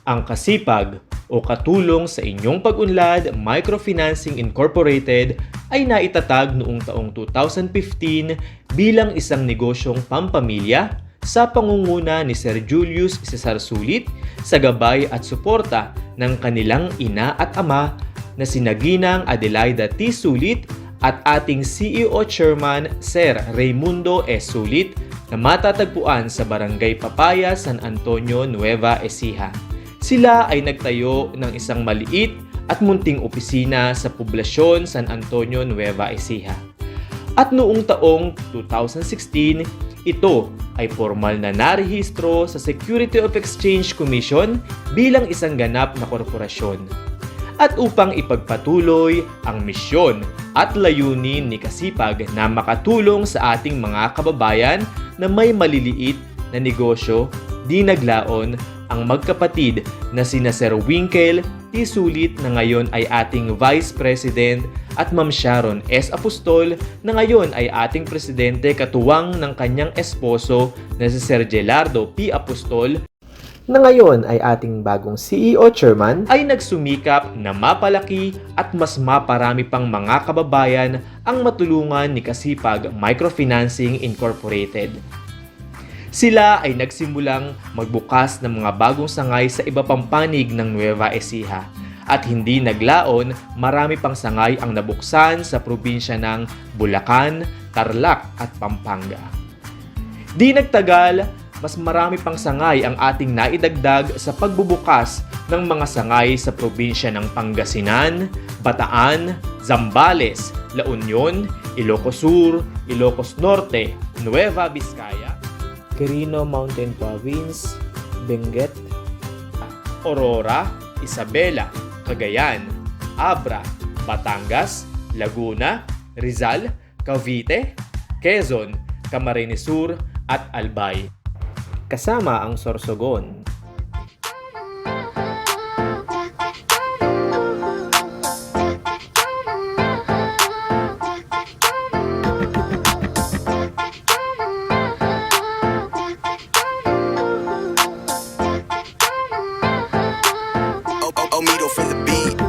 Ang Kasipag o Katulong sa Inyong Pag-unlad Microfinancing Incorporated ay naitatag noong taong 2015 bilang isang negosyong pampamilya sa pangunguna ni Sir Julius Cesar Sulit sa gabay at suporta ng kanilang ina at ama na sina Ginang Adelaida T. Sulit at ating CEO Chairman Sir Raimundo S. Sulit na matatagpuan sa Barangay Papaya, San Antonio, Nueva Ecija. Sila ay nagtayo ng isang maliit at munting opisina sa poblasyon San Antonio, Nueva Ecija. At noong taong 2016, ito ay formal na narehistro sa Security of Exchange Commission bilang isang ganap na korporasyon. At upang ipagpatuloy ang misyon at layunin ni Kasipag na makatulong sa ating mga kababayan na may maliliit na negosyo, di naglaon ang magkapatid na sina Sir Winkle T. Sulit na ngayon ay ating Vice President at Ma'am Sharon S. Apostol na ngayon ay ating Presidente katuwang ng kanyang esposo na si Sir Gelardo P. Apostol na ngayon ay ating bagong CEO Chairman ay nagsumikap na mapalaki at mas maparami pang mga kababayan ang matulungan ni Kasipag Microfinancing Incorporated. Sila ay nagsimulang magbukas ng mga bagong sangay sa iba pang panig ng Nueva Ecija at hindi naglaon marami pang sangay ang nabuksan sa probinsya ng Bulacan, Tarlac at Pampanga. Di nagtagal, mas marami pang sangay ang ating naidagdag sa pagbubukas ng mga sangay sa probinsya ng Pangasinan, Bataan, Zambales, La Union, Ilocos Sur, Ilocos Norte, Nueva Vizcaya, Quirino Mountain Province, Benguet, Aurora, Isabela, Cagayan, Abra, Batangas, Laguna, Rizal, Cavite, Quezon, Camarines Sur at Albay. Kasama ang Sorsogon. Omido for the beat.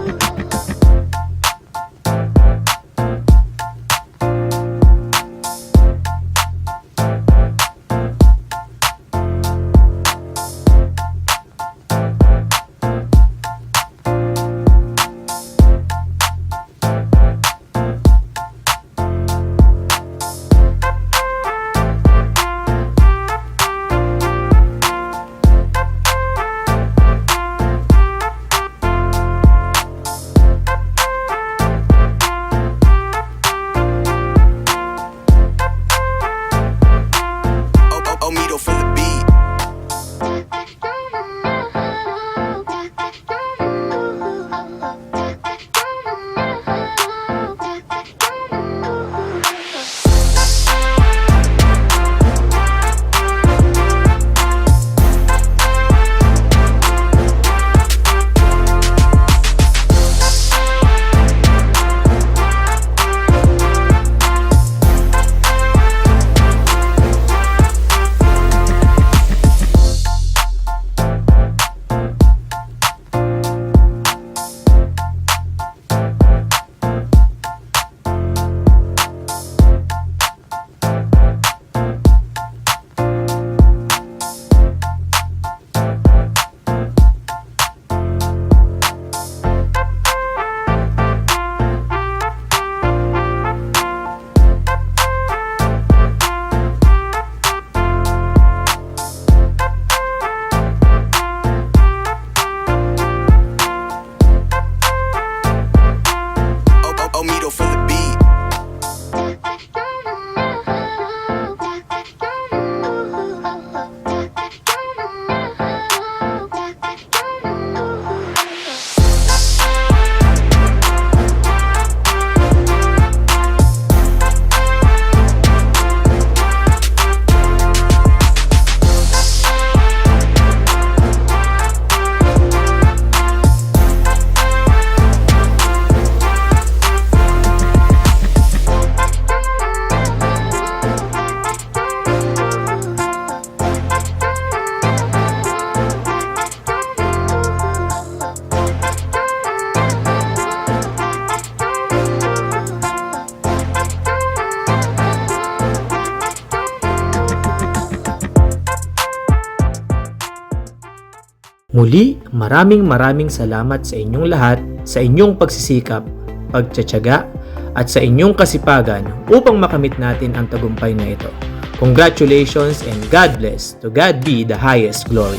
Muli, maraming salamat sa inyong lahat, sa inyong pagsisikap, pagtsatsaga, at sa inyong kasipagan upang makamit natin ang tagumpay na ito. Congratulations and God bless. To God be the highest glory.